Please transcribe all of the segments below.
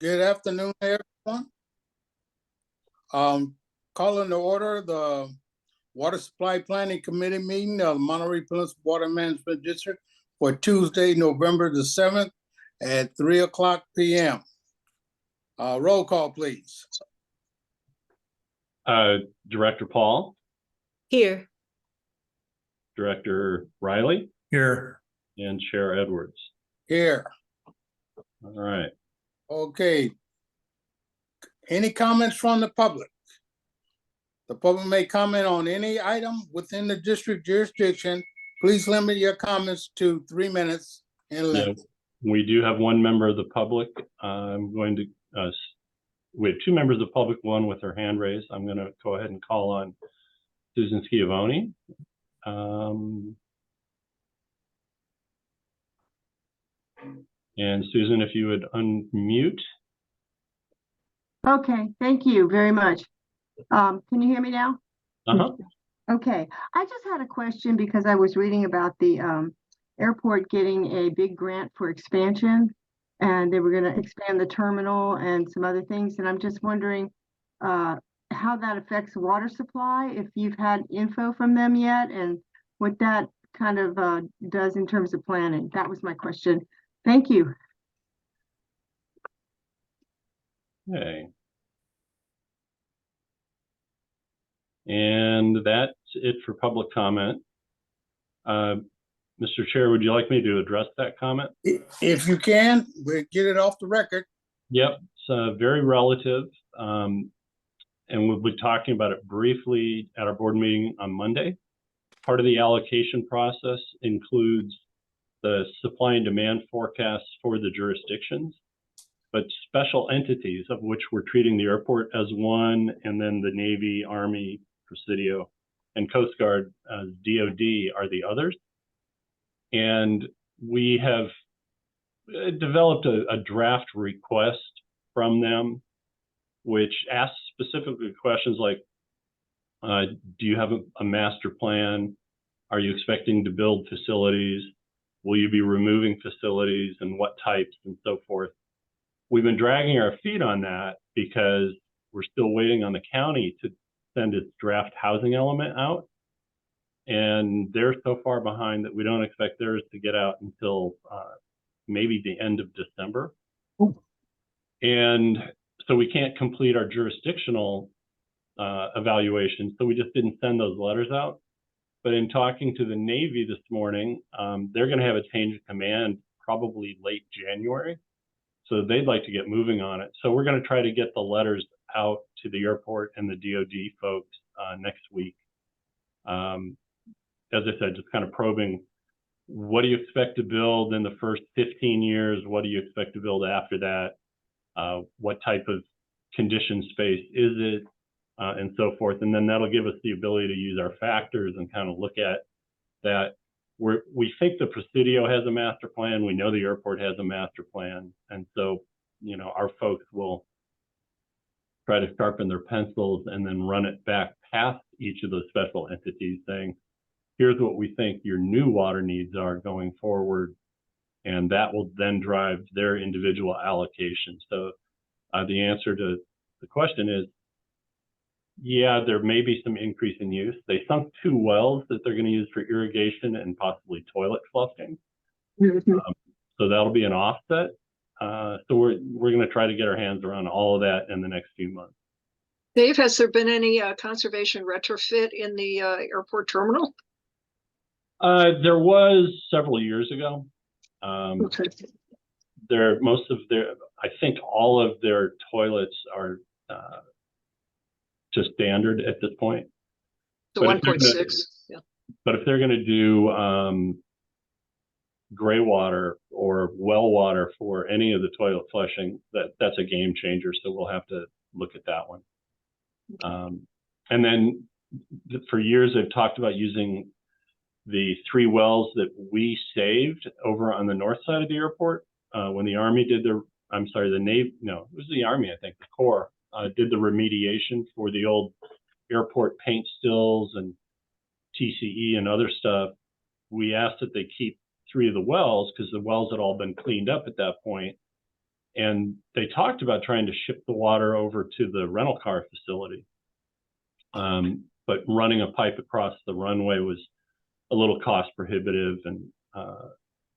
Good afternoon, everyone. Calling to order the Water Supply Planning Committee meeting of Monterey Peninsula Water Management District for Tuesday, November the 7th at 3:00 p.m. Roll call, please. Director Paul. Here. Director Riley. Here. And Chair Edwards. Here. All right. Okay. Any comments from the public? The public may comment on any item within the district jurisdiction. Please limit your comments to 3 minutes in length. Yeah, we do have one member of the public. I'm going to, we have two members of the public, one with her hand raised. I'm going to go ahead and call on Susan Schiavone. And Susan, if you would unmute. Okay, thank you very much. Can you hear me now? Uh-huh. Okay, I just had a question because I was reading about the airport getting a big grant for expansion, and they were going to expand the terminal and some other things, and I'm just wondering how that affects water supply, if you've had info from them yet, and what that kind of does in terms of planning. That was my question. Thank you. Okay. And that's it for public comment. Mr. Chair, would you like me to address that comment? If you can, we'll get it off the record. Yep, it's very relative. And we'll be talking about it briefly at our board meeting on Monday. Part of the allocation process includes the supply and demand forecasts for the jurisdictions, but special entities, of which we're treating the airport as one, and then the Navy, Army, Presidio, and Coast Guard as DOD are the others. And we have developed a draft request from them, which asks specifically questions like, do you have a master plan? Are you expecting to build facilities? Will you be removing facilities, and what types, and so forth? We've been dragging our feet on that because we're still waiting on the county to send its draft housing element out. And they're so far behind that we don't expect theirs to get out until maybe the end of December. Ooh. And so we can't complete our jurisdictional evaluation. So we just didn't send those letters out. But in talking to the Navy this morning, they're going to have a change of command probably late January. So they'd like to get moving on it. So we're going to try to get the letters out to the airport and the DOD folks next week. As I said, just kind of probing, what do you expect to build in the first 15 years? What do you expect to build after that? What type of conditioned space is it? And so forth. And then that'll give us the ability to use our factors and kind of look at that. We think the Presidio has a master plan. We know the airport has a master plan. And so, you know, our folks will try to sharpen their pencils and then run it back past each of those special entities saying, here's what we think your new water needs are going forward. And that will then drive their individual allocation. So the answer to the question is, yeah, there may be some increase in use. They sunk 2 wells that they're going to use for irrigation and possibly toilet flushing. So that'll be an offset. So we're going to try to get our hands around all of that in the next few months. Dave, has there been any conservation retrofit in the airport terminal? There was several years ago. Okay. I think all of their toilets are to standard at this point. So 1.6, yeah. But if they're going to do gray water or well water for any of the toilet flushing, that's a game changer. So we'll have to look at that one. And then for years, they've talked about using the 3 wells that we saved over on the north side of the airport when the Army did the Navy, no, it was the Army, I think, the Corps. Did the remediation for the old airport paint stills and TCE and other stuff. We asked that they keep 3 of the wells because the wells had all been cleaned up at that point. And they talked about trying to ship the water over to the rental car facility. But running a pipe across the runway was a little cost prohibitive. And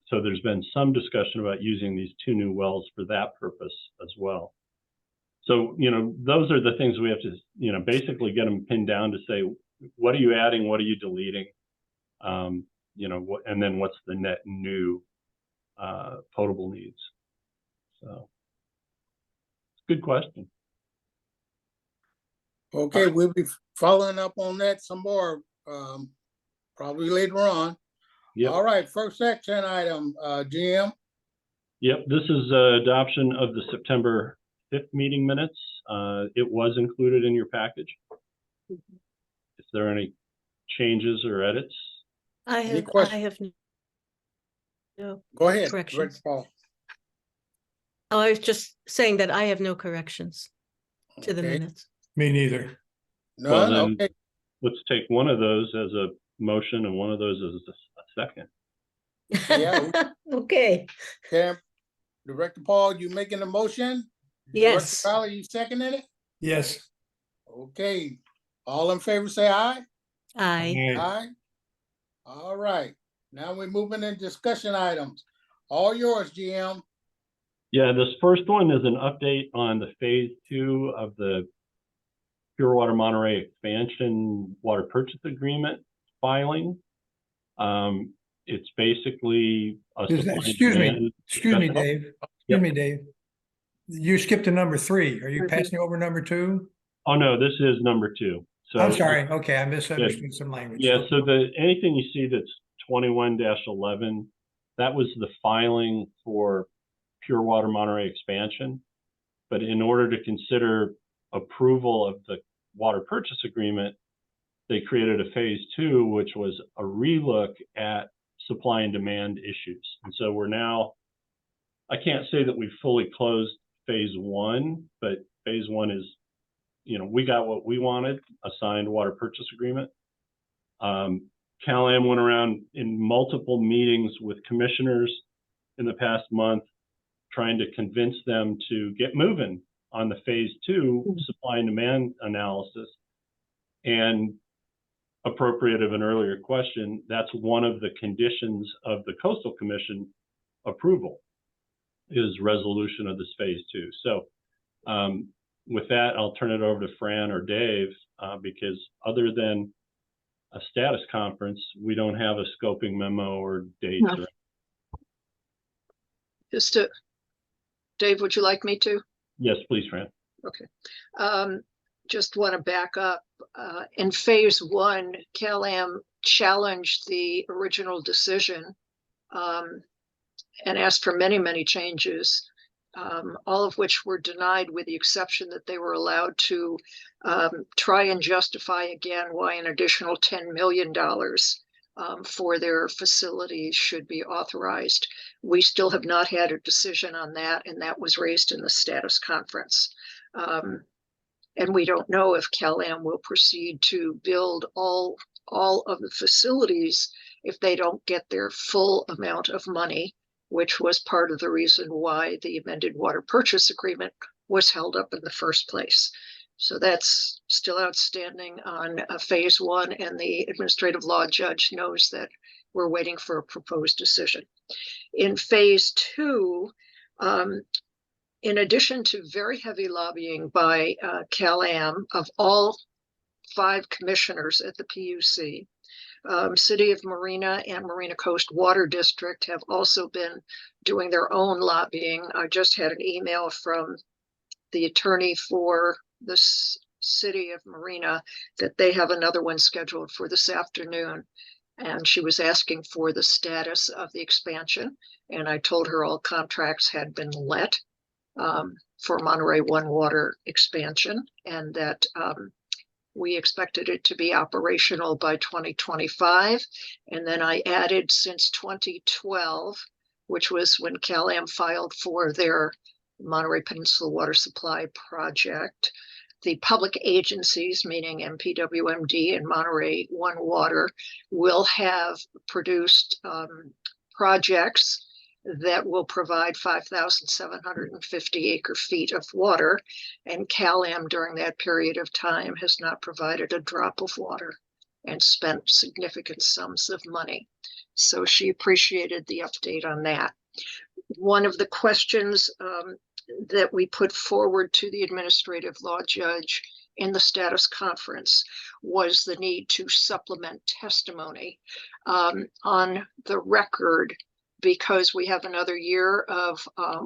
so there's been some discussion about using these 2 new wells for that purpose as well. So, those are the things we have to, basically get them pinned down to say, what are you adding? What are you deleting? And then what's the net new potable needs? So, good question. Okay, we'll be following up on that some more, probably later on. Yep. All right, first action item, GM. Yep, this is adoption of the September 5th meeting minutes. It was included in your package. Is there any changes or edits? Any questions? I have no Go ahead, corrections. Director Paul. Oh, I was just saying that I have no corrections to the Okay. minutes. Me neither. None, then okay. let's take one of those as a motion and one of those as a second. Yeah. Okay, Okay, Director Paul, you making a motion? yes. Director Fowler, you seconding it? Yes. Okay, all in favor, say aye. I, Aye. Aye. All right, now we're moving in discussion items. All yours, GM. Yeah, this first one is an update on the phase 2 of the Pure Water Monterey expansion water purchase agreement filing. It's basically a supply and Excuse me, demand excuse me, discussion. Dave. Yep. Excuse me, Dave. You skipped to number 3. Are you passing over number 2? Oh, no, this is number 2. So I'm sorry. Okay, I misunderstood some language. Yeah, so anything you see that's 21-11, that was the filing for Pure Water Monterey expansion. But in order to consider approval of the water purchase agreement, they created a phase 2, which was a relook at supply and demand issues. And so we're now, I can't say that we've fully closed phase 1, but phase 1 is, we got what we wanted, a signed water purchase agreement. Cal-Am went around in multiple meetings with commissioners in the past month, trying to convince them to get moving on the phase 2 supply and demand analysis. And appropriate of an earlier question, that's one of the conditions of the Coastal Commission approval, is resolution of this phase 2. So with that, I'll turn it over to Fran or Dave, because other than a status conference, we don't have a scoping memo or dates. No. Dave, would you like me to? Yes, please, Fran. Okay. Just want to back up. In phase 1, Cal-Am challenged the original decision and asked for many, many changes, all of which were denied, with the exception that they were allowed to try and justify again why an additional $10 million for their facilities should be authorized. We still have not had a decision on that, and that was raised in the status conference. And we don't know if Cal-Am will proceed to build all of the facilities if they don't get their full amount of money, which was part of the reason why the amended water purchase agreement was held up in the first place. So that's still outstanding on phase 1, and the administrative law judge knows that we're waiting for a proposed decision. In phase 2, in addition to very heavy lobbying by Cal-Am of all 5 commissioners at the PUC, City of Marina and Marina Coast Water District have also been doing their own lobbying. I just had an email from the attorney for the City of Marina that they have another one scheduled for this afternoon. And she was asking for the status of the expansion. And I told her all contracts had been let for Monterey One water expansion, and that we expected it to be operational by 2025. And then I added since 2012, which was when Cal-Am filed for their Monterey Peninsula Water Supply Project, the public agencies, meaning MPWMD and Monterey One Water, will have produced projects that will provide 5,750 acre-feet of water. And Cal-Am during that period of time has not provided a drop of water and spent significant sums of money. So she appreciated the update on that. One of the questions that we put forward to the administrative law judge in the status conference was the need to supplement testimony on the record, because we have another year of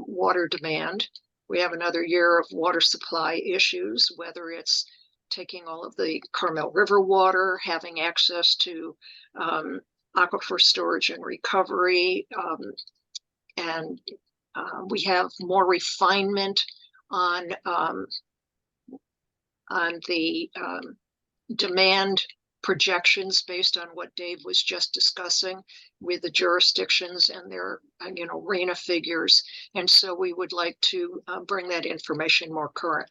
water demand. We have another year of water supply issues, whether it's taking all of the Carmel River water, having access to aquifer storage and recovery, and we have more refinement on the demand projections based on what Dave was just discussing with the jurisdictions and their, RENA figures. And so we would like to bring that information more current.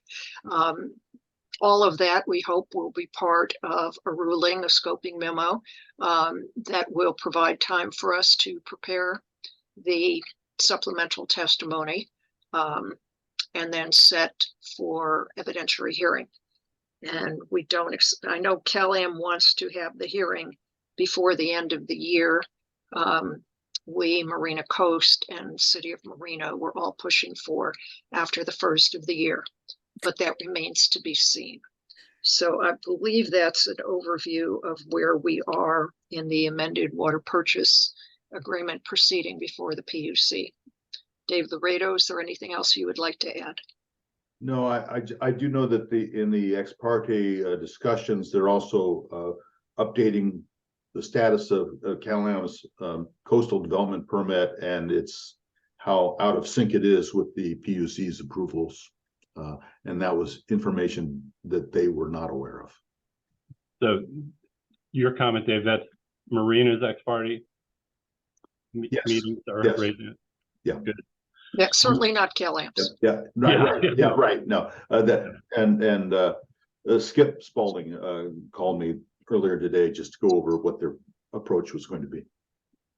All of that, we hope, will be part of a ruling, a scoping memo that will provide time for us to prepare the supplemental testimony and then set for evidentiary hearing. And we don't, I know Cal-Am wants to have the hearing before the end of the year. We, Marina Coast and City of Marina, we're all pushing for after the first of the year, but that remains to be seen. So I believe that's an overview of where we are in the amended water purchase agreement proceeding before the PUC. Dave Laredo, is there anything else you would like to add? No, I do know that in the ex parte discussions, they're also updating the status of Cal-Am's coastal development permit, and it's how out of sync it is with the PUC's approvals. And that was information that they were not aware of. So your comment, Dave, that's Marina's ex parte Yes. meetings are Yes. raising it? Yeah. Good. Yeah, certainly not Cal-Am's. Yeah, right. No, Skip Spalding called me earlier today just to go over what their approach was going to be.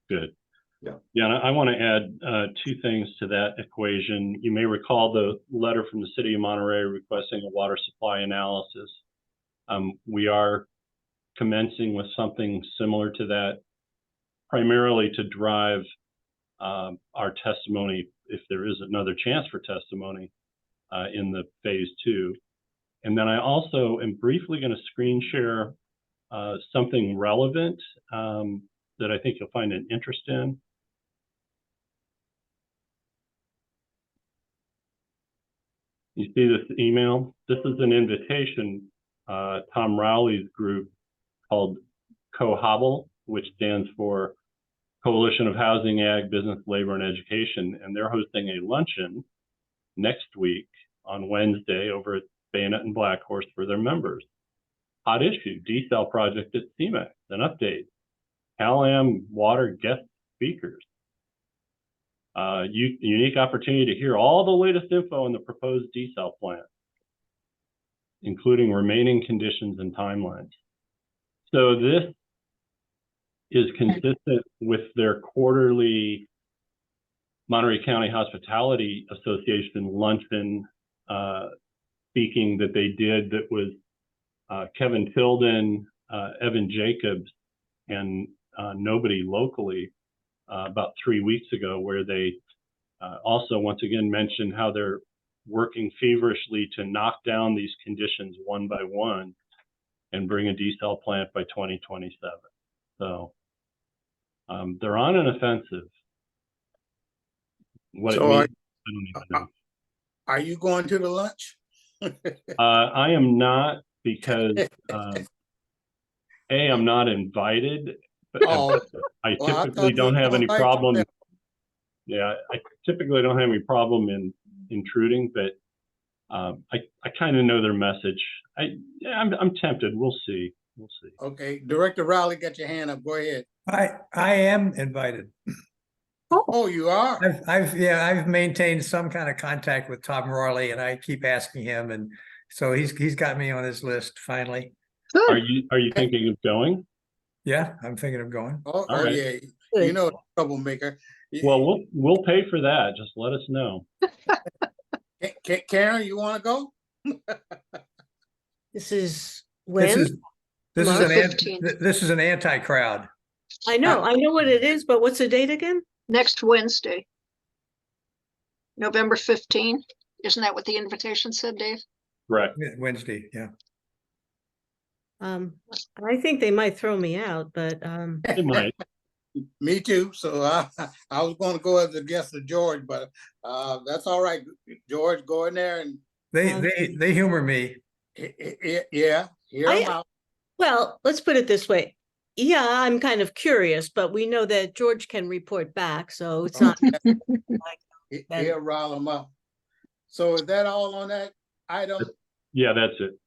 Good. Yeah. Yeah, and I want to add two things to that equation. You may recall the letter from the City of Monterey requesting a water supply analysis. We are commencing with something similar to that, primarily to drive our testimony, if there is another chance for testimony in the phase 2. And then I also am briefly going to screen share something relevant that I think you'll find an interest in. You see this email? This is an invitation, Tom Rowley's group called COHABL, which stands for Coalition of Housing, Ag, Business, Labor, and Education. And they're hosting a luncheon next week on Wednesday over at Bayonet and Black Horse for their members. Hot issue, desal project at CMEX, an update. Cal-Am water guest speakers. Unique opportunity to hear all the latest info on the proposed desal plant, including remaining conditions and timelines. So this is consistent with their quarterly Monterey County Hospitality Association luncheon speaking that they did, that was Kevin Tilden, Evan Jacobs, and nobody locally about 3 weeks ago, where they also once again mentioned how they're working feverishly to knock down these conditions one by one and bring a desal plant by 2027. So they're on an offensive. What So it means, I don't even know. Are you going to the lunch? I am not, because A, I'm not invited, but Oh, I well, I typically thought don't you have were any invited. problem. Yeah, I typically don't have any problem in intruding, but I kind of know their message. I'm tempted. We'll see. We'll see. Okay, Director Rowley, got your hand up. Go ahead. I am invited. Oh, you are? I've maintained some kind of contact with Tom Rowley, and I keep asking him, and so he's got me on his list finally. Are you thinking of going? Yeah, I'm thinking of going. Oh, All right. yeah. you know, troublemaker. Well, we'll pay for that. Just let us know. Karen, you want to go? This is This when? is, this is Tomorrow, an, 15th. this is an anti-crowd. I know what it is, but what's the date again? Next Wednesday, November 15th. Isn't that what the invitation said, Dave? Correct. Wednesday, yeah. I think they might throw me out, but It might. Me too. So I was going to go as a guest of George, but that's all right. George, go in there and They humor me. yeah, hear them out. well, let's put it this way. Yeah, I'm kind of curious, but we know that George can report back, so it's not like He'll rile them up. So is that all on that item? Yeah, that's it.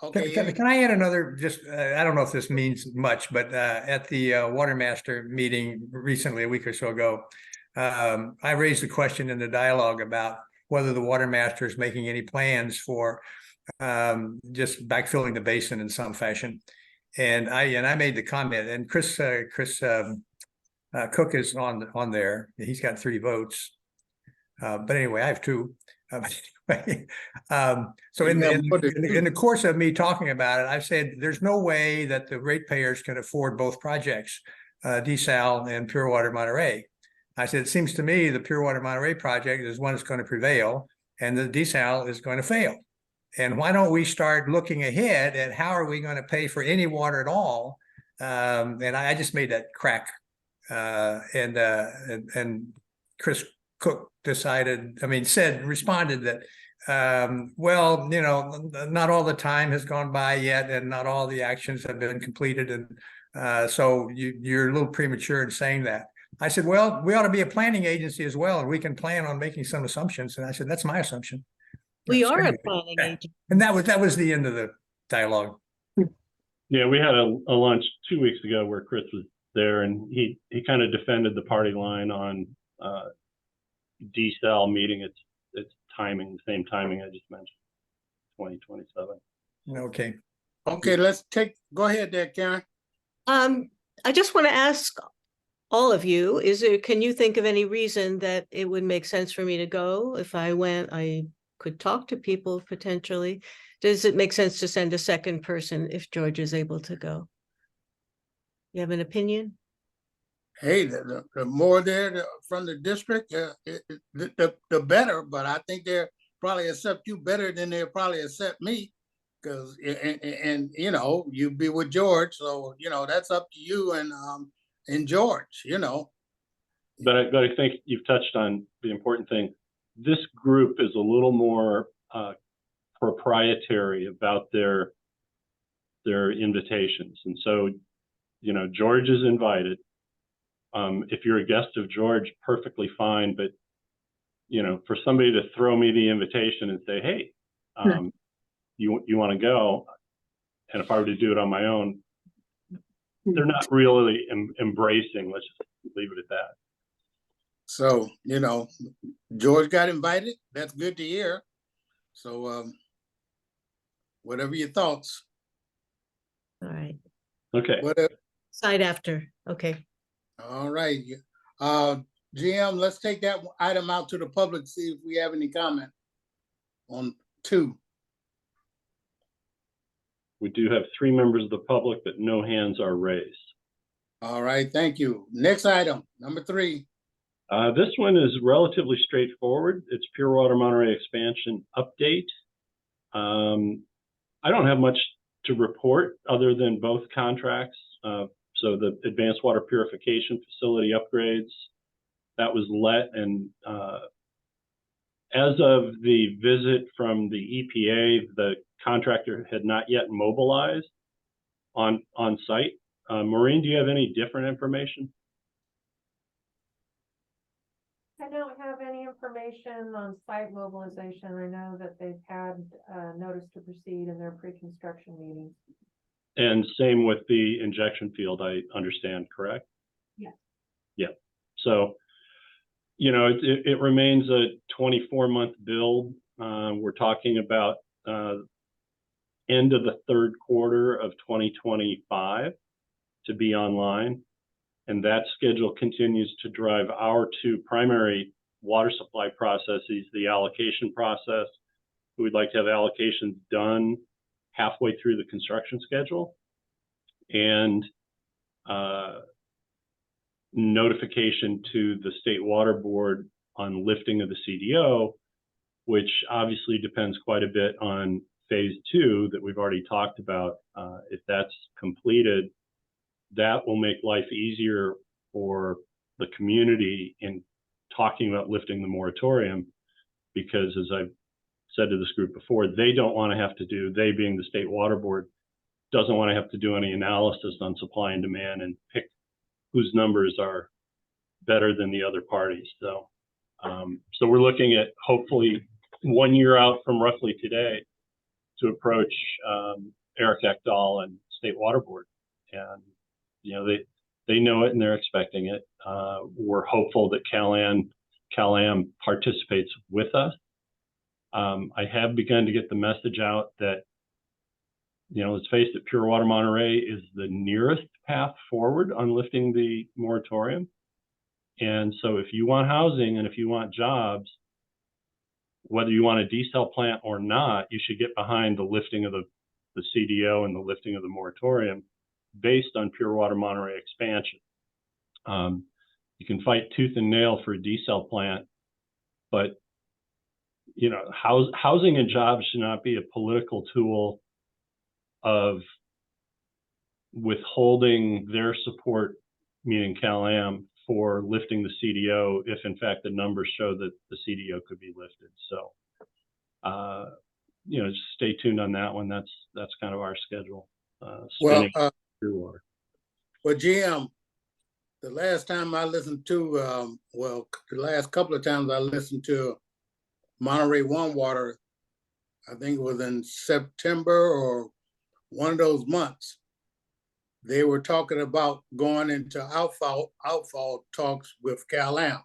Okay. Can I add another, just, I don't know if this means much, but at the Water Master meeting recently, a week or so ago, I raised a question in the dialogue about whether the Water Master is making any plans for just backfilling the basin in some fashion. And I made the comment, and Chris Cook is on there. He's got 3 votes. But anyway, I have 2. Anyway, so in the course of me talking about it, I've said there's no way that the ratepayers can afford both projects, desal and Pure Water Monterey. I said, it seems to me the Pure Water Monterey project is one that's going to prevail and the desal is going to fail. And why don't we start looking ahead at how are we going to pay for any water at all? And I just made that crack. And Chris Cook responded that, well, you know, not all the time has gone by yet and not all the actions have been completed. And so you're a little premature in saying that. I said, well, we ought to be a planning agency as well, and we can plan on making some assumptions. And I said, that's my assumption. we are a planning agent. And that was the end of the dialogue. Yeah, we had a lunch 2 weeks ago where Chris was there, and he kind of defended the party line on desal meeting its timing, the same timing I just mentioned, 2027. Okay. Okay, go ahead there, Karen. I just want to ask all of you, can you think of any reason that it would make sense for me to go? If I went, I could talk to people potentially. Does it make sense to send a second person if George is able to go? You have an opinion? Hey, the more there from the district, the better. But I think they'll probably accept you better than they'll probably accept me, because and you know, you be with George, so you know that's up to you and George, you know. But I think you've touched on the important thing. This group is a little more proprietary about their invitations, and so you know George is invited. If you're a guest of George, perfectly fine. But you know, for somebody to throw me the invitation and say, "Hey, you want to go?" and if I were to do it on my own, they're not really embracing. Let's just leave it at that. So you know, George got invited. That's good to hear. So whatever your thoughts. All right. Okay. Whatever. Side after. Okay. All right. GM, let's take that item out to the public, see if we have any comment on 2. We do have 3 members of the public, but no hands are raised. All right, thank you. Next item, number 3. This one is relatively straightforward. It's Pure Water Monterey expansion update. I don't have much to report other than both contracts. So the advanced water purification facility upgrades, that was let, and as of the visit from the EPA, the contractor had not yet mobilized on site. Maureen, do you have any different information? I don't have any information on site mobilization. I know that they've had notice to proceed in their pre-construction meetings. And same with the injection field, I understand, correct? Yes. Yeah. So, you know, it remains a 24-month build. We're talking about end of the 3rd quarter of 2025 to be online. And that schedule continues to drive our two primary water supply processes, the allocation process. We'd like to have allocations done halfway through the construction schedule, and notification to the State Water Board on lifting of the CDO, which obviously depends quite a bit on phase 2 that we've already talked about. If that's completed, that will make life easier for the community in talking about lifting the moratorium, because as I've said to this group before, they don't want to have to do, they being the State Water Board, doesn't want to have to do any analysis on supply and demand and pick whose numbers are better than the other parties. So, so we're looking at hopefully 1 year out from roughly today to approach Eric Ekdahl and State Water Board. And, you know, they know it and they're expecting it. We're hopeful that CalAm participates with us. I have begun to get the message out that, you know, let's face it, Pure Water Monterey is the nearest path forward on lifting the moratorium. And so if you want housing and if you want jobs, whether you want a desal plant or not, you should get behind the lifting of the CDO and the lifting of the moratorium based on Pure Water Monterey expansion. You can fight tooth and nail for a desal plant, but you know, housing and jobs should not be a political tool of withholding their support, meaning CalAm, for lifting the CDO if in fact the numbers show that the CDO could be lifted. So, you know, just stay tuned on that one. That's kind of our schedule. Well, Water. well, GM, the last time I listened to, well, the last couple of times I listened to Monterey One Water, I think it was in September or one of those months, they were talking about going into outfall talks with CalAm.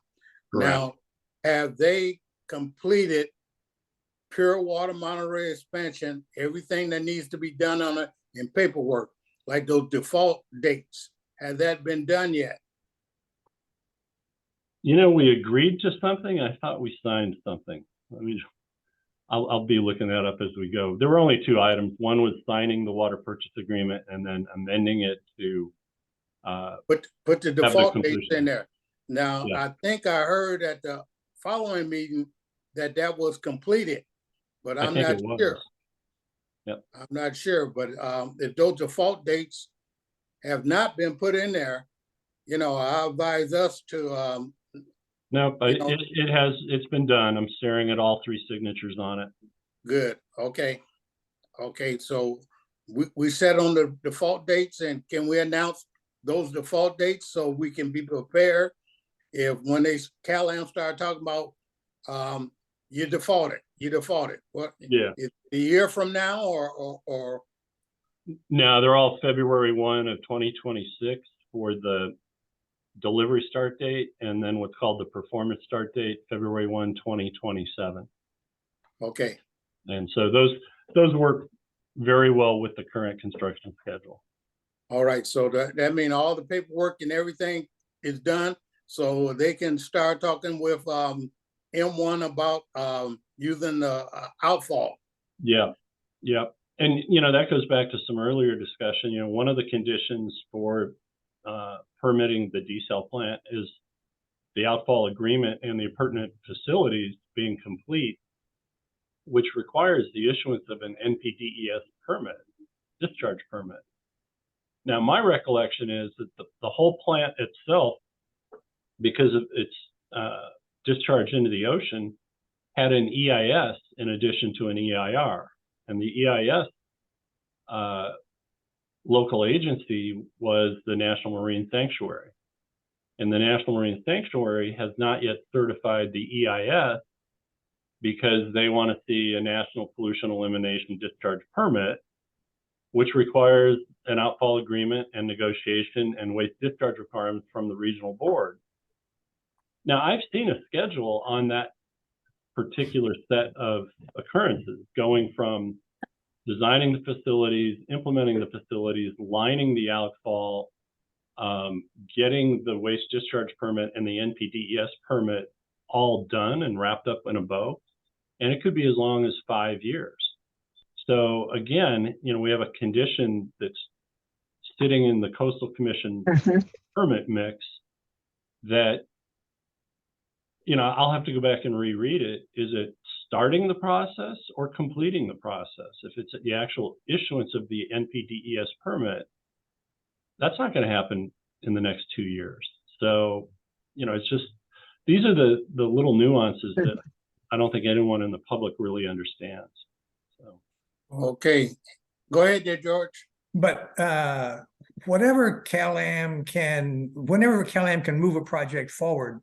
Now, have they completed Pure Water Monterey expansion, everything that needs to be done on it in paperwork, like those default dates? Has that been done yet? You know, we agreed to something. I thought we signed something. I mean, I'll be looking that up as we go. There were only two items. One was signing the water purchase agreement and then amending it to put the default dates completion in there. Now, Yeah. I think I heard at the following meeting that was completed, but I I'm think not it was. sure. Yep. I'm not sure, but if those default dates have not been put in there, you know, I advise us to No, but you know, it's been done. I'm staring at all three signatures on it. good. Okay. Okay, so we set on the default dates, and can we announce those default dates so we can be prepared if when CalAm start talking about you defaulted. What? Yeah. Is it a year from now or No, they're all February 1 of 2026 for the delivery start date, and then what's called the performance start date, February 1, 2027. okay. And so those work very well with the current construction schedule. All right, so that means all the paperwork and everything is done, so they can start talking with M1 about using the outfall. Yeah, yeah. And, you know, that goes back to some earlier discussion. You know, one of the conditions for permitting the desal plant is the outfall agreement and the pertinent facilities being complete, which requires the issuance of an NPDES permit, discharge permit. Now, my recollection is that the whole plant itself, because of its discharge into the ocean, had an EIS in addition to an EIR. And the EIS local agency was the National Marine Sanctuary. And the National Marine Sanctuary has not yet certified the EIS because they want to see a National Pollution Elimination Discharge Permit, which requires an outfall agreement and negotiation and waste discharge requirements from the regional board. Now, I've seen a schedule on that particular set of occurrences, going from designing the facilities, implementing the facilities, lining the outfall, getting the waste discharge permit and the NPDES permit all done and wrapped up in a bow. And it could be as long as 5 years. So again, you know, we have a condition that's sitting in the Coastal Commission permit mix that, you know, I'll have to go back and reread it. Is it starting the process or completing the process? If it's the actual issuance of the NPDES permit, that's not going to happen in the next 2 years. So, you know, it's just, these are the little nuances that I don't think anyone in the public really understands. So. Okay, go ahead there, George. But whenever Cal-Am can move a project forward,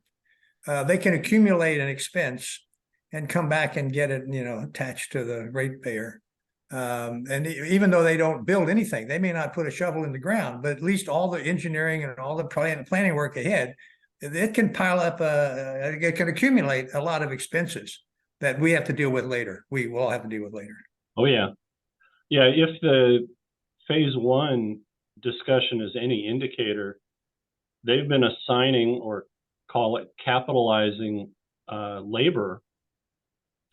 they can accumulate an expense and come back and get it, you know, attached to the ratepayer. And even though they don't build anything, they may not put a shovel in the ground, but at least all the engineering and all the planning work ahead, it can pile up, it can accumulate a lot of expenses that we have to deal with later. We will all have to deal with later. Oh, yeah. Yeah, if the phase 1 discussion is any indicator, they've been assigning, or call it capitalizing, labor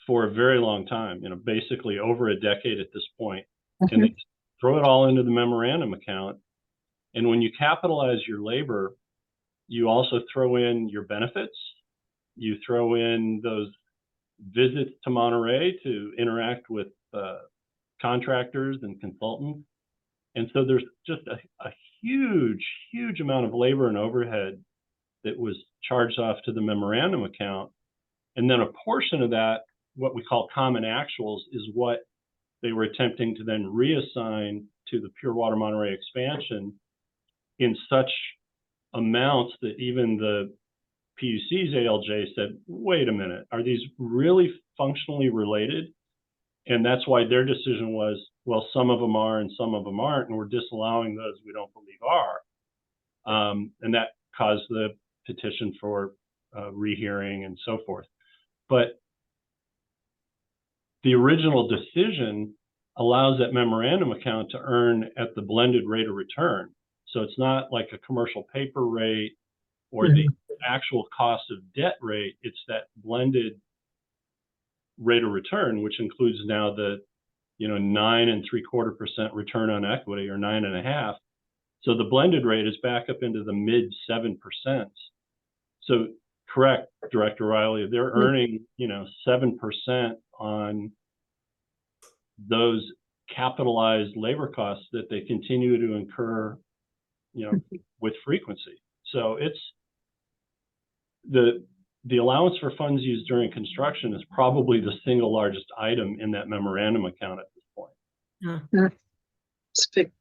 for a very long time, you know, basically over a decade at this point. And they throw it all into the memorandum account. And when you capitalize your labor, you also throw in your benefits. You throw in those visits to Monterey to interact with contractors and consultants. And so there's just a huge, huge amount of labor and overhead that was charged off to the memorandum account. And then a portion of that, what we call common actuals, is what they were attempting to then reassign to the Pure Water Monterey expansion in such amounts that even the PUC's ALJ said, wait a minute, are these really functionally related? And that's why their decision was, well, some of them are and some of them aren't, and we're disallowing those we don't believe are. And that caused the petition for rehearing and so forth. But the original decision allows that memorandum account to earn at the blended rate of return. So it's not like a commercial paper rate or the actual cost of debt rate. It's that blended rate of return, which includes now the, you know, 9.75% return on equity, or 9.5. So the blended rate is back up into the mid 7%. So correct, Director Riley, they're earning, you know, 7% on those capitalized labor costs that they continue to incur, you know, with frequency. So it's the allowance for funds used during construction is probably the single largest item in that memorandum account at this point. It's big.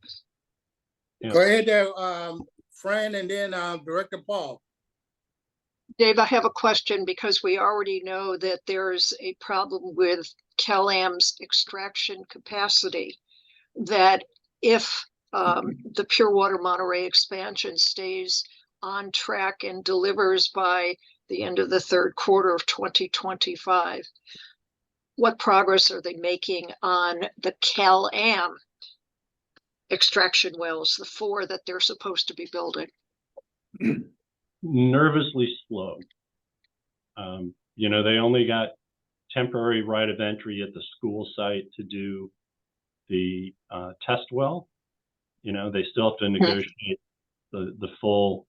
Yeah. Go ahead there, Fran, and then Director Paul. Dave, I have a question, because we already know that there's a problem with Cal-Am's extraction capacity, that if the Pure Water Monterey expansion stays on track and delivers by the end of the third quarter of 2025, what progress are they making on the Cal-Am extraction wells, the 4 that they're supposed to be building? Nervously slow. You know, they only got temporary right of entry at the school site to do the test well. You know, they still have to negotiate the full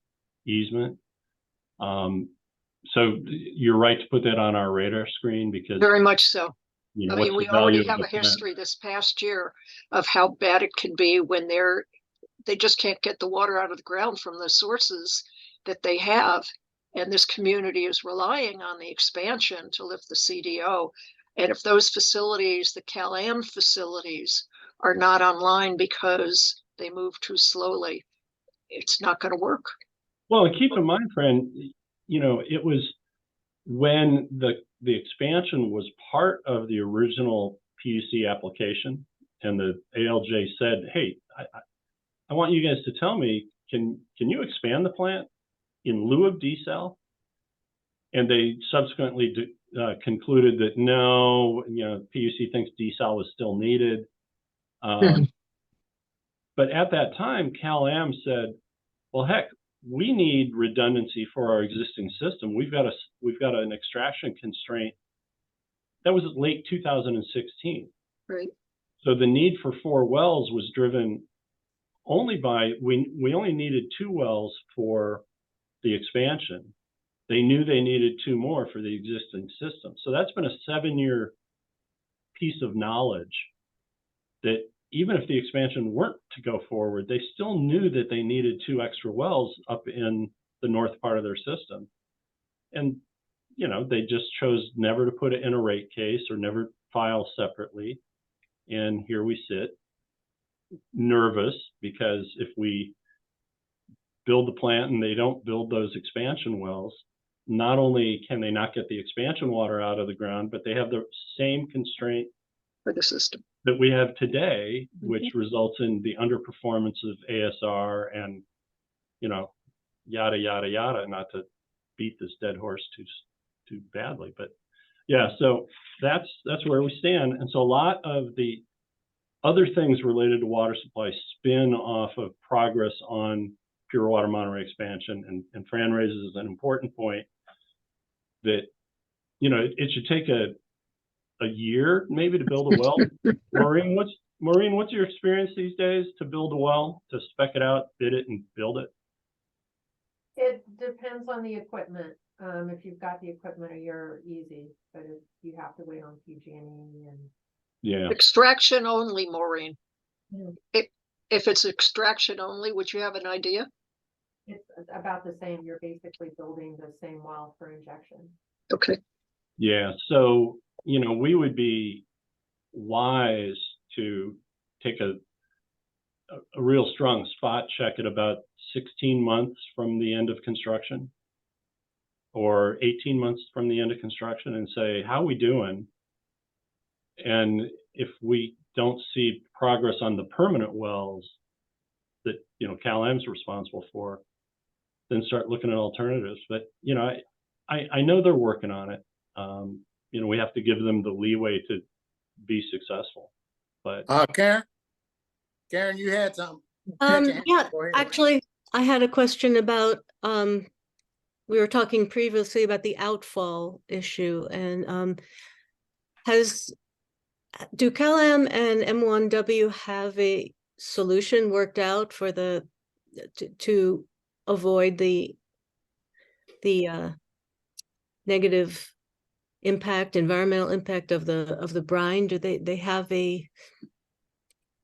easement. So you're right to put that on our radar screen, because Very much so. you know, I mean, what's we the value already of have the a plant? history this past year of how bad it can be when they just can't get the water out of the ground from the sources that they have. And this community is relying on the expansion to lift the CDO. And if those facilities, the Cal-Am facilities, are not online because they move too slowly, it's not going to work. Well, and keep in mind, friend, you know, it was when the expansion was part of the original PUC application, and the ALJ said, hey, I want you guys to tell me, can you expand the plant in lieu of desal? And they subsequently concluded that no, you know, PUC thinks desal was still needed. But at that time, Cal-Am said, well, heck, we need redundancy for our existing system. We've got an extraction constraint that was late 2016. Right. So the need for 4 wells was driven only by, we only needed 2 wells for the expansion. They knew they needed 2 more for the existing system. So that's been a 7-year piece of knowledge that even if the expansion weren't to go forward, they still knew that they needed 2 extra wells up in the north part of their system. And, you know, they just chose never to put it in a rate case or never file separately. And here we sit, nervous, because if we build the plant and they don't build those expansion wells, not only can they not get the expansion water out of the ground, but they have the same constraint For the system. that we have today, which results in the underperformance of ASR and, you know, yada, yada, yada, not to beat this dead horse too badly, but yeah, so that's where we stand. And so a lot of the other things related to water supply spin off of progress on pure water Monterey expansion. And Fran raises an important point that, you know, it should take a year maybe to build a well. Maureen, what's your experience these days to build a well, to spec it out, bid it, and build it? It depends on the equipment. If you've got the equipment, a year easy, but if you have to wait on PG&E and Yeah. Extraction only, Maureen. Yeah. If it's extraction only, would you have an idea? it's about the same. You're basically building the same well for injection. Okay. Yeah. So, you know, we would be wise to take a real strong spot check at about 16 months from the end of construction, or 18 months from the end of construction, and say, how are we doing? And if we don't see progress on the permanent wells that, you know, Cal-Am's responsible for, then start looking at alternatives. But, you know, I know they're working on it. You know, we have to give them the leeway to be successful. But Karen, you had something. Yeah, actually, I had a question about, we were talking previously about the outfall issue, and do Cal-Am and M1W have a solution worked out for to avoid the negative impact, environmental impact of the brine? Do they have a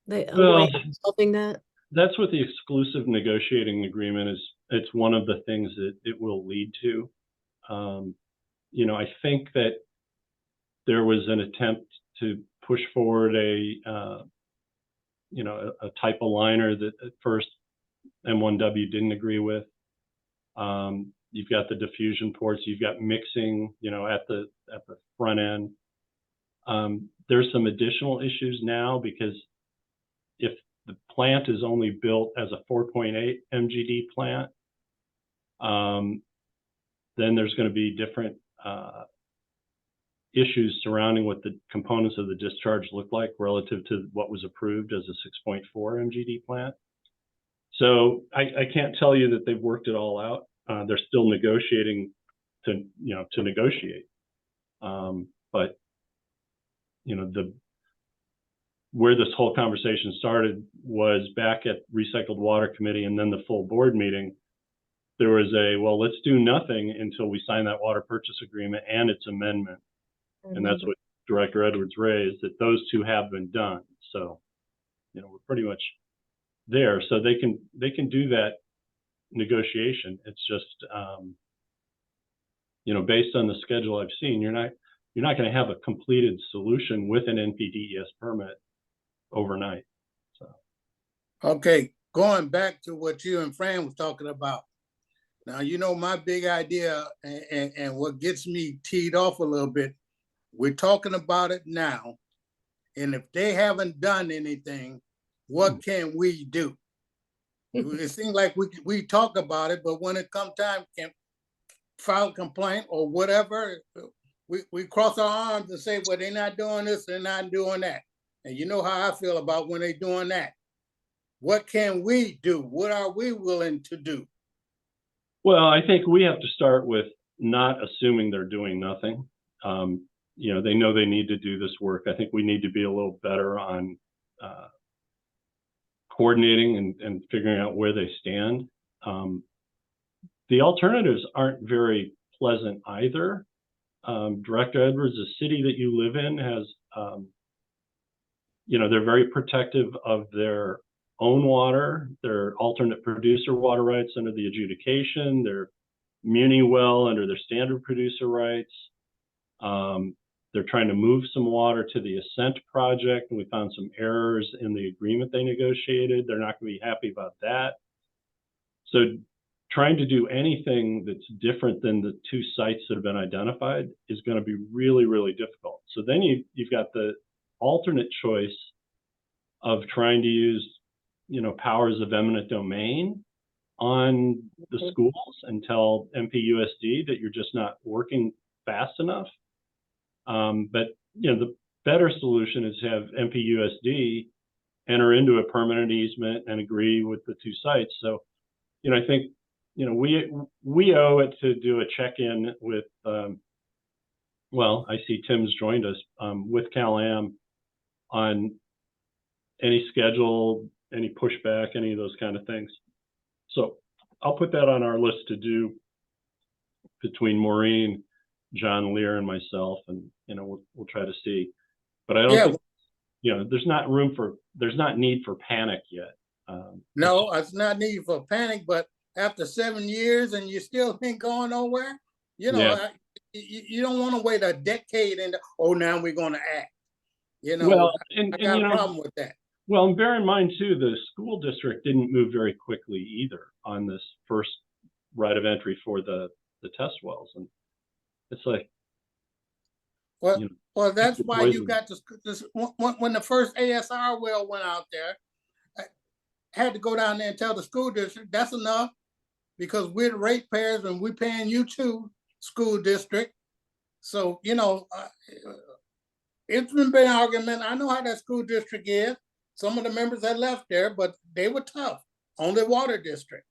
way of solving that? That's what the exclusive negotiating agreement is. It's one of the things that it will lead to. You know, I think that there was an attempt to push forward a type of liner that at first M1W didn't agree with. You've got the diffusion ports, you've got mixing, you know, at the front end. There's some additional issues now, because if the plant is only built as a 4.8 MGD plant, then there's going to be different issues surrounding what the components of the discharge look like relative to what was approved as a 6.4 MGD plant. So I can't tell you that they've worked it all out. They're still negotiating to negotiate. But, you know, where this whole conversation started was back at Recycled Water Committee, and then the full board meeting. There was well, let's do nothing until we sign that water purchase agreement and its amendment. And that's what Director Edwards raised, that those two have been done. So, you know, we're pretty much there. So they can do that negotiation. It's just, you know, based on the schedule I've seen, you're not going to have a completed solution with an NPDES permit overnight. So, Okay, going back to what you and Fran was talking about. Now, you know, my big idea and what gets me teed off a little bit, we're talking about it now. And if they haven't done anything, what can we do? It seems like we talk about it, but when it comes time, can file a complaint or whatever, we cross our arms and say, well, they're not doing this, they're not doing that. And you know how I feel about when they're doing that. what can we do? What are we willing to do? Well, I think we have to start with not assuming they're doing nothing. You know, they know they need to do this work. I think we need to be a little better on coordinating and figuring out where they stand. The alternatives aren't very pleasant either. Director Edwards, the city that you live in has, you know, they're very protective of their own water, their alternate producer water rights under the adjudication, their muni well under their standard producer rights. They're trying to move some water to the Ascent project, and we found some errors in the agreement they negotiated. They're not going to be happy about that. So trying to do anything that's different than the two sites that have been identified is going to be really, really difficult. So then you've got the alternate choice of trying to use, you know, powers of eminent domain on the schools and tell MPUSD that you're just not working fast enough. But, you know, the better solution is to have MPUSD enter into a permanent easement and agree with the two sites. So, you know, I think, you know, we owe it to do a check-in with, well, I see Tim's joined us, with Cal-Am on any schedule, any pushback, any of those kind of things. So I'll put that on our list to do between Maureen, John Lear, and myself, and, you know, we'll try to see. But I don't think, you know, there's not need for panic yet. No, it's not need for panic, but after 7 years and you still ain't going nowhere, you know, you don't want to wait a decade and, oh, now we're going to act. You know, well, I got a problem with that. Well, and bear in mind too, the school district didn't move very quickly either on this first right of entry for the test wells, and it's like, well, you know, well, that's why you got this. When the first ASR well went out there, I had to go down there and tell the school district that's enough, because we're the ratepayers and we're paying you too, school district. So, you know, it's been an argument. I know how that school district is. Some of the members had left there, but they were tough on the water district.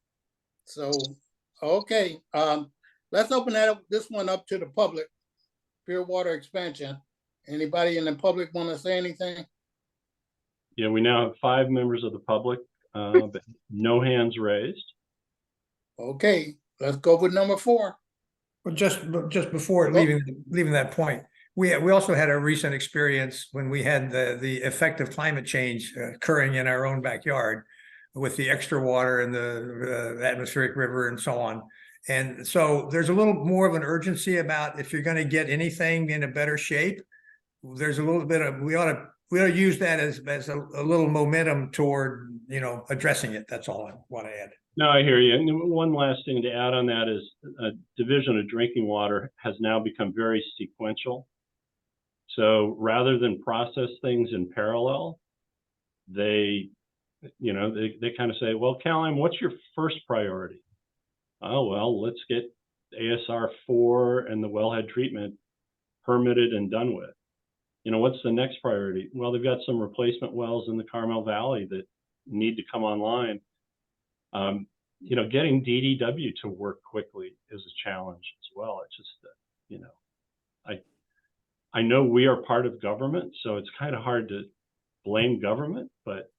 So, okay, let's open this one up to the public. Pure water expansion. Anybody in the public want to say anything? Yeah, we now have 5 members of the public, but no hands raised. Okay, let's go with number 4. Well, just before leaving that point, we also had a recent experience when we had the effect of climate change occurring in our own backyard with the extra water in the atmospheric river and so on. And so there's a little more of an urgency about if you're going to get anything in a better shape, there's a little bit of, we ought to use that as a little momentum toward, you know, addressing it. That's all I want to add. No, I hear you. And one last thing to add on that is division of drinking water has now become very sequential. So rather than process things in parallel, they, you know, they kind of say, well, Cal-Am, what's your first priority? Oh, well, let's get ASR 4 and the wellhead treatment permitted and done with. You know, what's the next priority? Well, they've got some replacement wells in the Carmel Valley that need to come online. You know, getting DDW to work quickly is a challenge as well. It's just that, you know, I know we are part of government, so it's kind of hard to blame government, but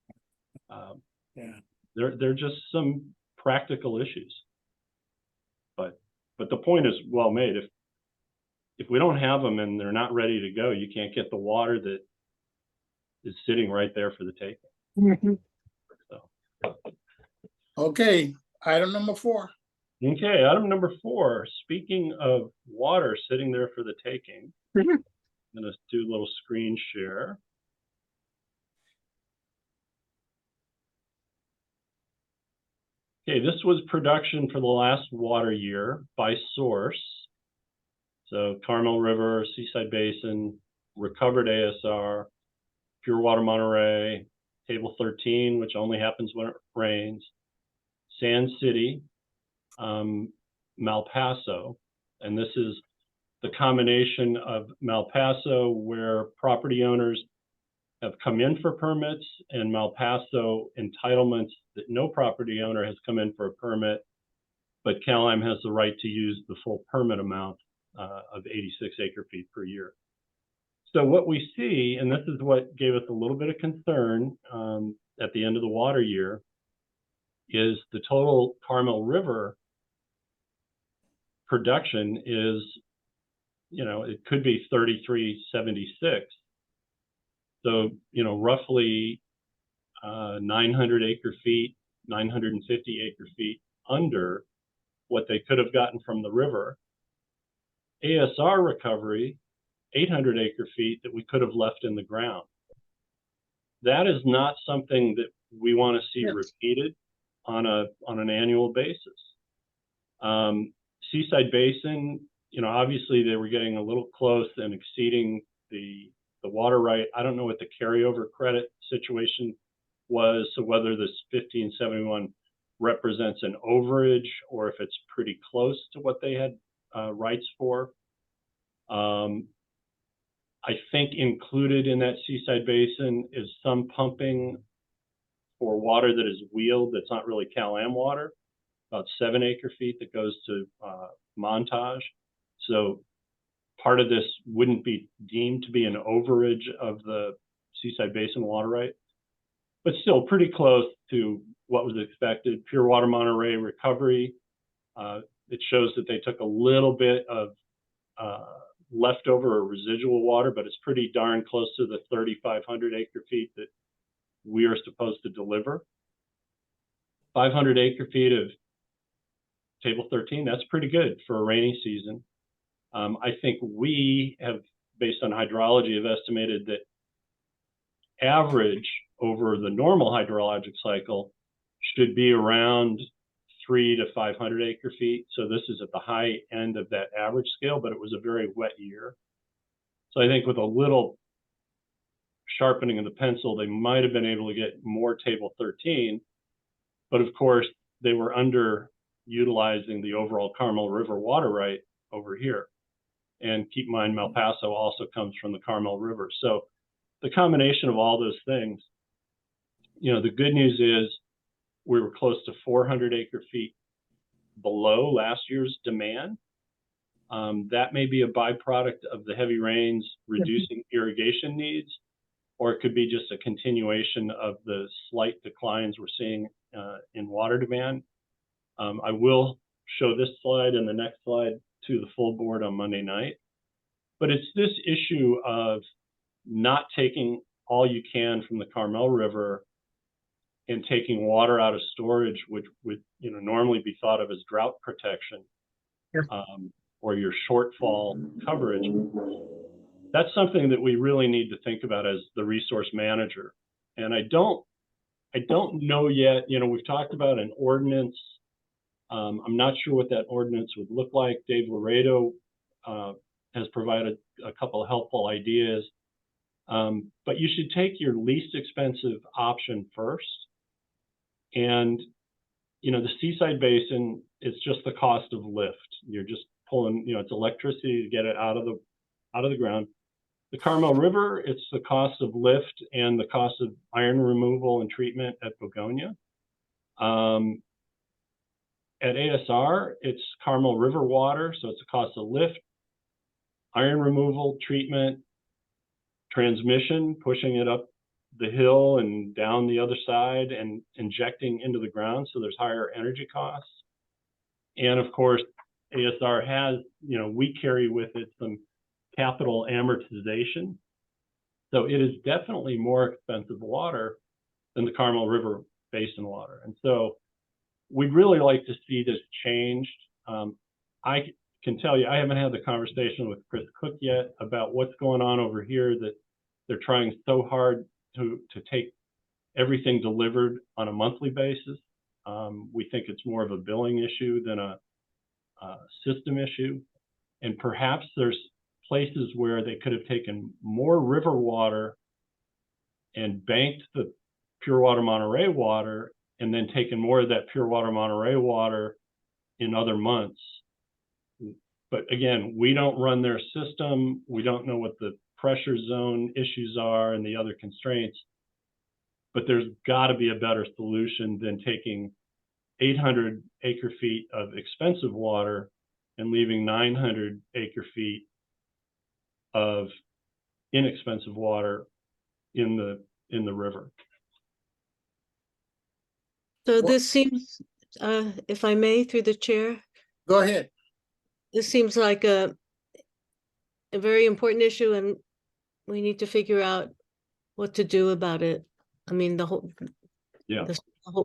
there are just some practical issues. But the point is well made. If we don't have them and they're not ready to go, you can't get the water that is sitting right there for the taking. Mm-hmm. So. Okay, item number 4. Okay, item number 4. Speaking of water sitting there for the taking, I'm going to do a little screen share. Okay, this was production for the last water year by source. So Carmel River, Seaside Basin, recovered ASR, Pure Water Monterey, Table 13, which only happens when it rains, Sand City, Malpaso, and this is the combination of Malpaso where property owners have come in for permits, and Malpaso entitlements that no property owner has come in for a permit, but CalAm has the right to use the full permit amount of 86 acre-feet per year. So what we see, and this is what gave us a little bit of concern at the end of the water year, is the total Carmel River production is, it could be 3376. So, roughly 900 acre-feet, 950 acre-feet under what they could have gotten from the river. ASR recovery, 800 acre-feet that we could have left in the ground. That is not something that we want to see repeated on an annual basis. Seaside Basin, obviously they were getting a little close and exceeding the water right. I don't know what the carryover credit situation was, so whether this 1571 represents an overage or if it's pretty close to what they had rights for. I think included in that Seaside Basin is some pumping for water that is wheeled that's not really CalAm water, about 7 acre-feet that goes to Montage. So part of this wouldn't be deemed to be an overage of the Seaside Basin water right, but still pretty close to what was expected. Pure Water Monterey recovery, it shows that they took a little bit of leftover or residual water, but it's pretty darn close to the 3,500 acre-feet that we are supposed to deliver. 500 acre-feet of table 13, that's pretty good for a rainy season. I think we have, based on hydrology, have estimated that average over the normal hydrologic cycle should be around 300 to 500 acre-feet. So this is at the high end of that average scale, but it was a very wet year. So I think with a little sharpening of the pencil, they might have been able to get more table 13, but of course they were underutilizing the overall Carmel River water right over here. And keep in mind, Malpaso also comes from the Carmel River. So the combination of all those things, the good news is we were close to 400 acre-feet below last year's demand. That may be a byproduct of the heavy rains reducing irrigation needs, or it could be just a continuation of the slight declines we're seeing in water demand. I will show this slide and the next slide to the full board on Monday night, but it's this issue of not taking all you can from the Carmel River and taking water out of storage, which would normally be thought of as drought protection, or your shortfall coverage. That's something that we really need to think about as the resource manager. And I don't know yet. We've talked about an ordinance. I'm not sure what that ordinance would look like. Dave Laredo has provided a couple of helpful ideas. But you should take your least expensive option first. And, the Seaside Basin, it's just the cost of lift. You're just pulling, it's electricity to get it out of the ground. The Carmel River, it's the cost of lift and the cost of iron removal and treatment at Begonia. At ASR, it's Carmel River water, so it's the cost of lift, iron removal, treatment, transmission, pushing it up the hill and down the other side and injecting into the ground, so there's higher energy costs. And of course, ASR has, we carry with it some capital amortization. So it is definitely more expensive water than the Carmel River Basin water. And so we'd really like to see this changed. I can tell you, I haven't had the conversation with Chris Cook yet about what's going on over here, that they're trying so hard to take everything delivered on a monthly basis. We think it's more of a billing issue than a system issue. And perhaps there's places where they could have taken more river water and banked the Pure Water Monterey water and then taken more of that Pure Water Monterey water in other months. But again, we don't run their system. We don't know what the pressure zone issues are and the other constraints. But there's got to be a better solution than taking 800 acre feet of expensive water and leaving 900 acre feet of inexpensive water in the river. So Well- this seems, if I may, through the chair, Go ahead. this seems like a very important issue, and we need to figure out what to do about it. I mean, Yeah.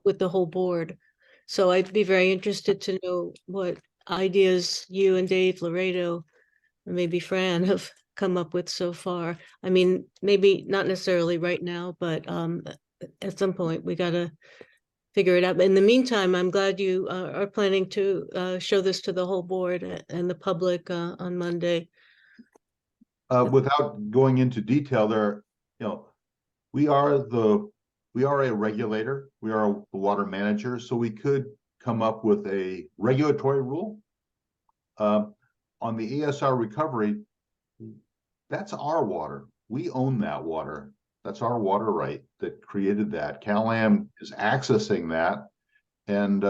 with the whole board. So I'd be very interested to know what ideas you and Dave Laredo, or maybe Fran, have come up with so far. I mean, maybe not necessarily right now, but at some point we gotta figure it out. In the meantime, I'm glad you are planning to show this to the whole board and the public on Monday. Without going into detail there, we are a regulator, we are a water manager, so we could come up with a regulatory rule. On the ESR recovery, that's our water. We own that water. That's our water right that created that. Cal-Am is accessing that. And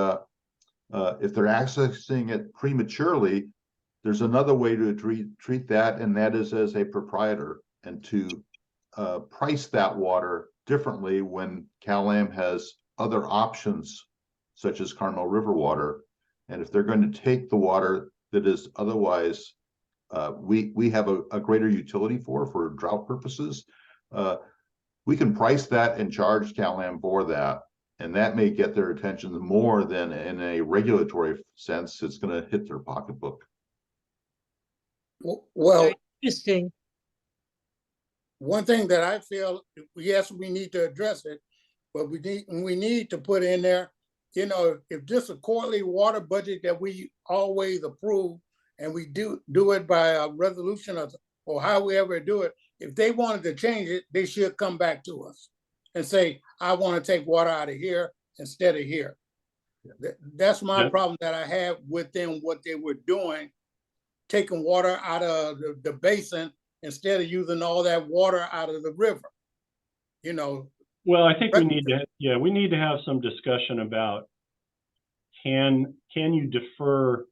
if they're accessing it prematurely, there's another way to treat that, and that is as a proprietor, and to price that water differently when Cal-Am has other options, such as Carmel River water. And if they're going to take the water that is otherwise we have a greater utility for drought purposes, we can price that and charge Cal-Am for that. And that may get their attention more than in a regulatory sense, it's going to hit their pocketbook. Well, Very interesting. one thing that I feel, yes, we need to address it, but we need to put in there, if this a quarterly water budget that we always approve, and we do it by a resolution or how we ever do it, if they wanted to change it, they should come back to us and say, I want to take water out of here instead of here. That's my problem that I have with them, what they were doing, taking water out of the basin instead of using all that water out of the river. Well, I think we need to have some discussion about can you defer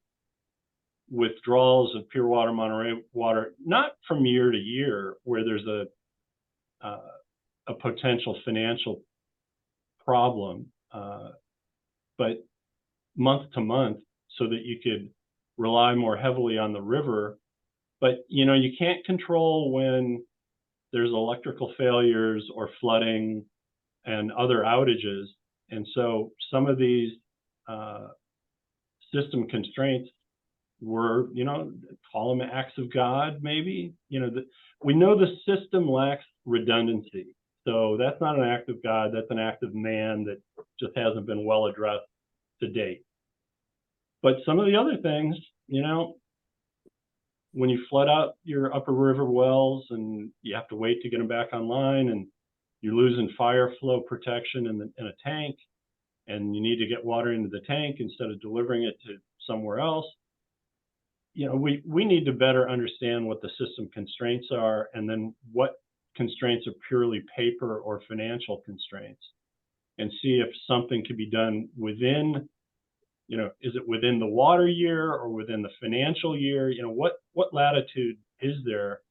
withdrawals of pure water Monterey water, not from year to year where there's a potential financial problem, but month to month, so that you could rely more heavily on the river. But you can't control when there's electrical failures or flooding and other outages, and so some of these system constraints were, call them acts of God, maybe. We know the system lacks redundancy, so that's not an act of God, that's an act of man that just hasn't been well addressed to date. But some of the other things, when you flood out your upper river wells and you have to wait to get them back online, and you're losing fire flow protection in a tank, and you need to get water into the tank instead of delivering it to somewhere else, we need to better understand what the system constraints are, and then what constraints are purely paper or financial constraints, and see if something could be done within, is it within the water year or within the financial year? What latitude is there?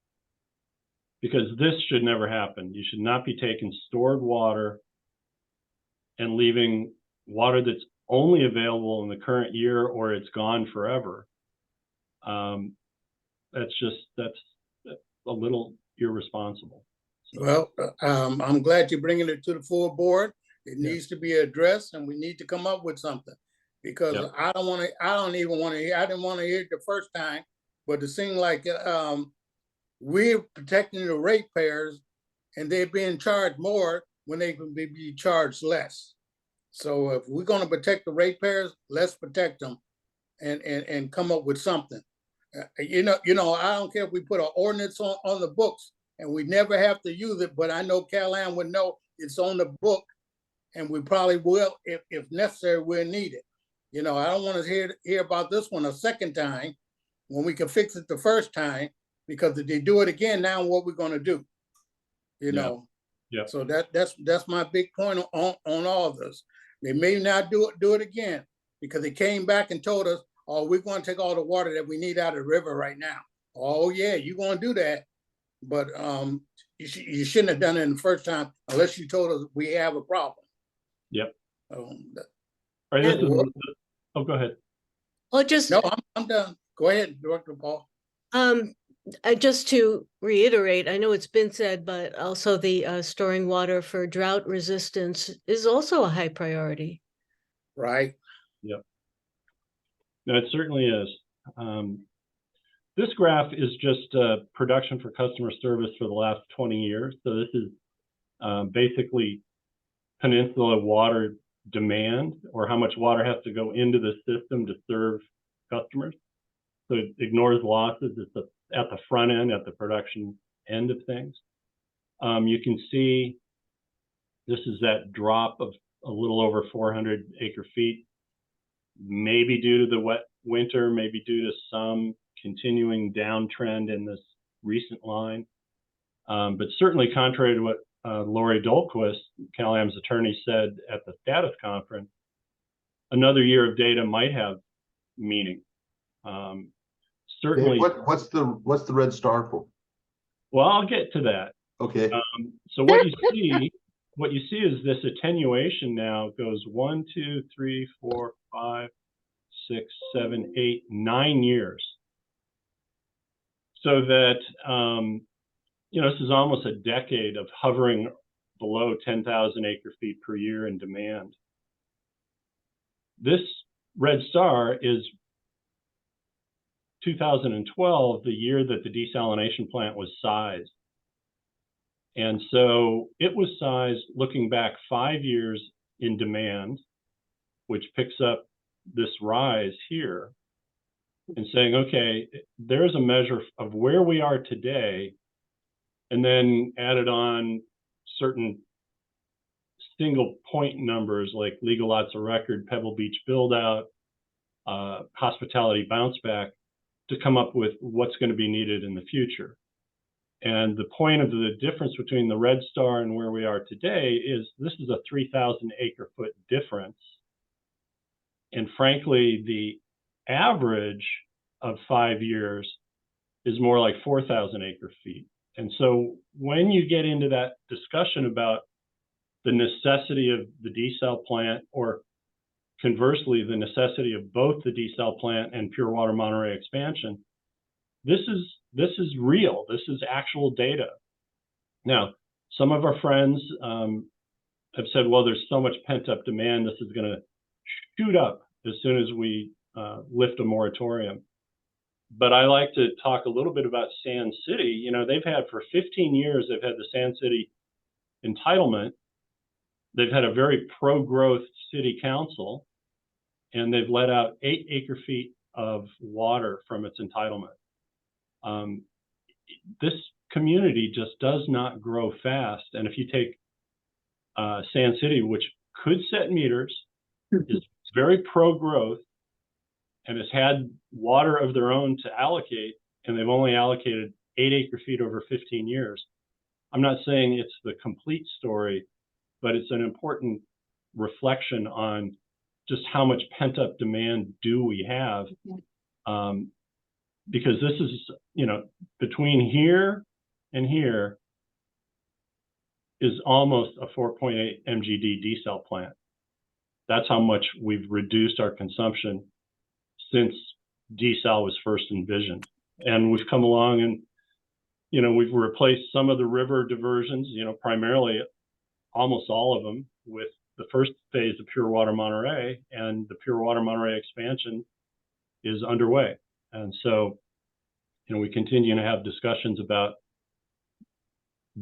Because this should never happen. You should not be taking stored water and leaving water that's only available in the current year, or it's gone forever. That's a little irresponsible. So. Well, I'm glad you're bringing it to the full board. It needs to be addressed, and we need to come up with something, because I didn't want to hear it the first time, but it seemed like we're protecting the ratepayers, and they're being charged more when they can be charged less. So if we're going to protect the ratepayers, let's protect them and come up with something. I don't care if we put an ordinance on the books and we never have to use it, but I know Cal-Am would know it's on the book, and we probably will, if necessary, we'll need it. I don't want to hear about this one a second time when we can fix it the first time. because if they do it again, now what we're gonna do? You Yeah. know? Yep. So that's my big point on all of this. They may not do it again because they came back and told us, oh, we're going to take all the water that we need out of the river right now. Oh yeah, you're going to do that, but you shouldn't have done it in the first time unless you told us we have a problem. Yep. That- All right, this Yeah. is, oh, go ahead. Well, just, No, I'm done. Go ahead, Director Paul. just to reiterate, I know it's been said, but also the storing water for drought resistance is also a high priority. Right. Yep. No, it certainly is. This graph is just production for customer service for the last 20 years. So this is basically peninsula water demand, or how much water has to go into the system to serve customers. So it ignores losses. It's at the front end, at the production end of things. You can see this is that drop of a little over 400 acre feet, maybe due to the wet winter, maybe due to some continuing downtrend in this recent line. But certainly contrary to what Lori Dolquist, CalAm's attorney, said at the status conference, another year of data might have meaning. Certainly. Dave, what's the red star for? Well, I'll get to that. Okay. So what you see is this attenuation now goes 1, 2, 3, 4, 5, 6, 7, 8, 9 years. So that, this is almost a decade of hovering below 10,000 acre feet per year in demand. This red star is 2012, the year that the desalination plant was sized. And so it was sized looking back 5 years in demand, which picks up this rise here, and saying, okay, there's a measure of where we are today, and then added on certain single point numbers like legal lots of record, Pebble Beach build out, hospitality bounce back, to come up with what's going to be needed in the future. And the point of the difference between the red star and where we are today is this is a 3,000 acre foot difference. And frankly, the average of 5 years is more like 4,000 acre feet. And so when you get into that discussion about the necessity of the desal plant, or conversely, the necessity of both the desal plant and Pure Water Monterey expansion, this is real. This is actual data. Now, some of our friends have said, well, there's so much pent up demand, this is going to shoot up as soon as we lift a moratorium. But I like to talk a little bit about Sand City. They've had for 15 years, they've had the Sand City entitlement. They've had a very pro-growth city council, and they've let out 8 acre feet of water from its entitlement. This community just does not grow fast. And if you take Sand City, which could set meters, is very pro-growth, and has had water of their own to allocate, and they've only allocated 8 acre feet over 15 years. I'm not saying it's the complete story, but it's an important reflection on just how much pent-up demand do we have. Because this is, between here and here is almost a 4.8 MGD desal plant. That's how much we've reduced our consumption since desal was first envisioned. And we've come along and, we've replaced some of the river diversions, primarily almost all of them, with the first phase of Pure Water Monterey, and the Pure Water Monterey expansion is underway. And so, we continue to have discussions about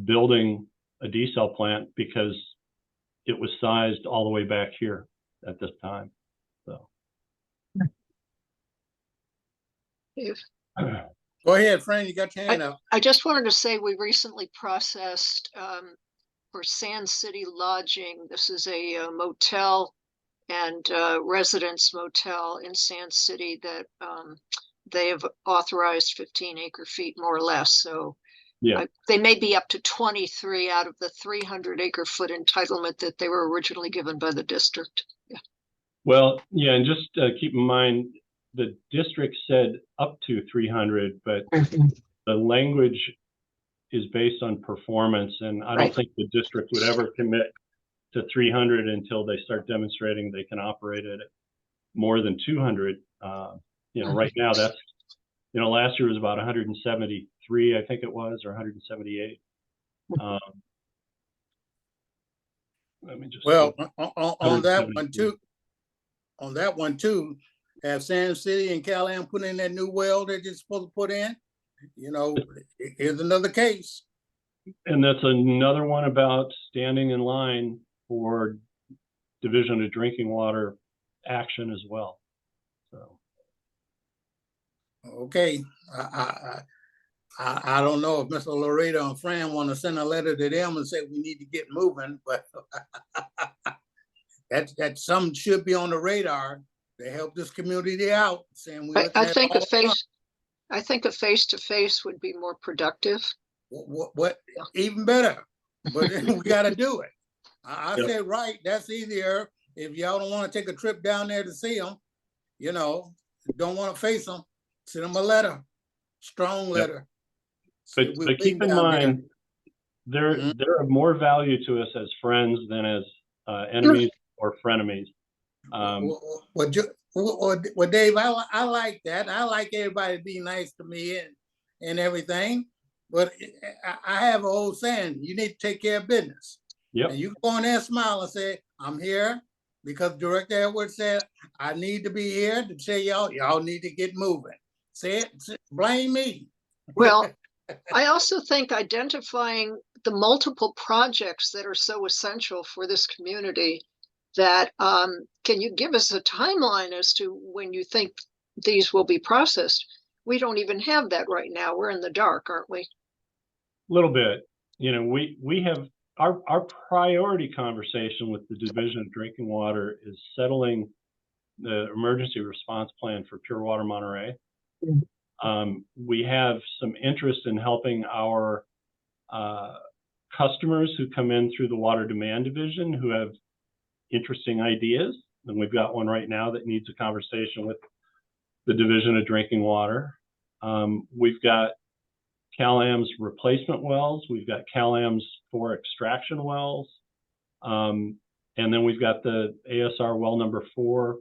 building a desal plant because it was sized all the way back here at this time. So. If Go ahead, Fran, you got your hand up. I just wanted to say we recently processed for Sand City Lodging. This is a motel and residence motel in Sand City that they have authorized 15 acre feet more or less. So Yeah. they may be up to 23 out of the 300 acre foot entitlement that they were originally given by the district. Yeah. Well, yeah, and just keep in mind, the district said up to 300, but the language is based on performance, and I don't Right. think the district would ever commit to 300 until they start demonstrating they can operate it at more than 200. Right now that's, last year was about 173, I think it was, or 178. Let me just. Well, on that one too, have Sand City and Cal-Am put in that new well that they're supposed to put in? Here's another case. And that's another one about standing in line for Division of Drinking Water action as well. So. Okay, I don't know if Mr. Laredo and Fran want to send a letter to them and say we need to get moving, but that some should be on the radar to help this community out. Saying we I think a face-to-face would be more productive. What even better, but we got to do it. I said, right, that's easier. If y'all don't want to take a trip down there to see them, don't want to face them, send them a letter, strong letter. But keep in mind, they're of more value to us as friends than as enemies or frenemies. Well, Dave, I like that. I like everybody to be nice to me and everything. But I have an old saying: you need to take care of business. Yep. And you go in there, smile, and say, "I'm here because Director Edwards said I need to be here to tell y'all need to get moving." Say it. Blame me. Well, I also think identifying the multiple projects that are so essential for this community, that can you give us a timeline as to when you think these will be processed? We don't even have that right now. We're in the dark, aren't we? A little bit. We have our priority conversation with the Division of Drinking Water is settling the emergency response plan for Pure Water Monterey. We have some interest in helping our customers who come in through the Water Demand Division who have interesting ideas. And we've got one right now that needs a conversation with the Division of Drinking Water. We've got Cal-Am's replacement wells. We've got Cal-Am's 4 extraction wells. And then we've got the ASR well number 4.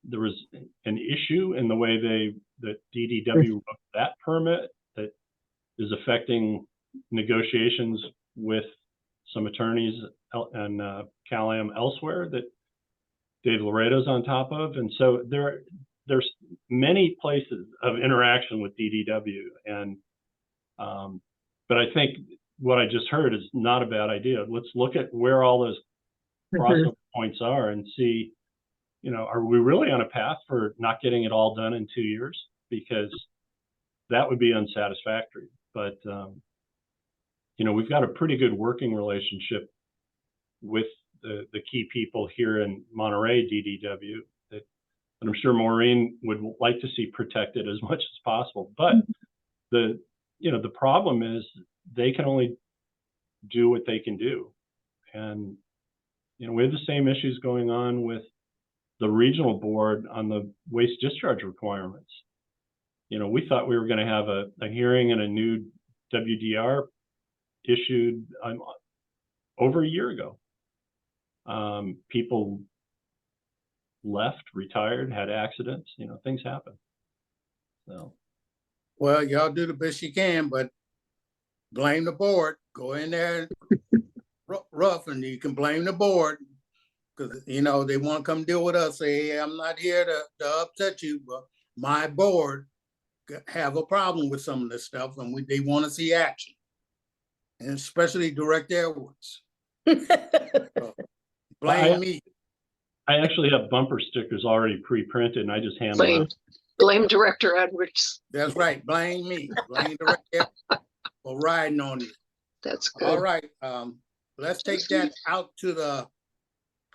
There was an issue in the way that DDW wrote that permit that is affecting negotiations with some attorneys and Cal-Am elsewhere that Dave Laredo's on top of. And so there's many places of interaction with DDW. And but I think what I just heard is not a bad idea. Let's look at where all those crossover points are and see, are we really on a path for not getting it all done in 2 years? Because that would be unsatisfactory. But, we've got a pretty good working relationship with the key people here in Monterey, DDW, that I'm sure Maureen would like to see protected as much as possible. But the problem is they can only do what they can do. And, we have the same issues going on with the regional board on the waste discharge requirements. We thought we were going to have a hearing and a new WDR issued over a year ago. People left, retired, had accidents, things happen. So. Well, y'all do the best you can, but blame the board. Go in there rough and you can blame the board. Because, they want to come deal with us, say, hey, I'm not here to upset you, but my board have a problem with some of this stuff and they want to see action. And especially Director Edwards. So, blame me. I actually have bumper stickers already pre-printed and I just hand them out. Blame Director Edwards. That's right. Blame me. Blame Director Edwards for riding on you. That's good. All right. Let's take that out to the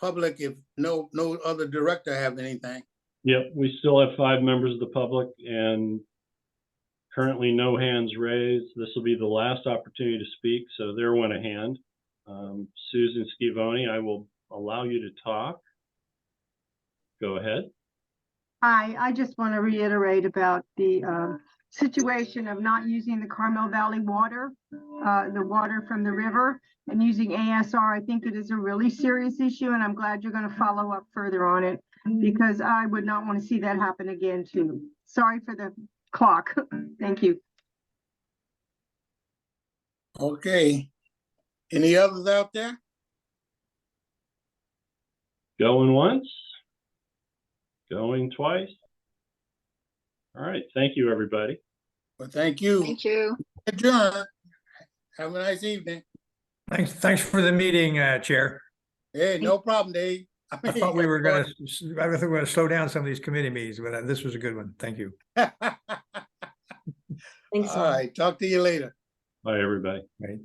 public if no other director have anything. Yep, we still have 5 members of the public and currently no hands raised. This will be the last opportunity to speak, so there went a hand. Susan Schivoni, I will allow you to talk. Go ahead. Hi, I just want to reiterate about the situation of not using the Carmel Valley water, the water from the river, and using ASR. I think it is a really serious issue, and I'm glad you're going to follow up further on it, because I would not want to see that happen again too. Sorry for the clock. Thank you. Okay. Any others out there? Going once, going twice. All right, thank you, everybody. Well, thank you. Thank you. Adjourn. Have a nice evening. Thanks for the meeting, Chair. Hey, no problem, Dave. I thought we were gonna slow down some of these committee meetings, but this was a good one. Thank you. All Thanks. right, talk to you later. Bye, everybody. Right.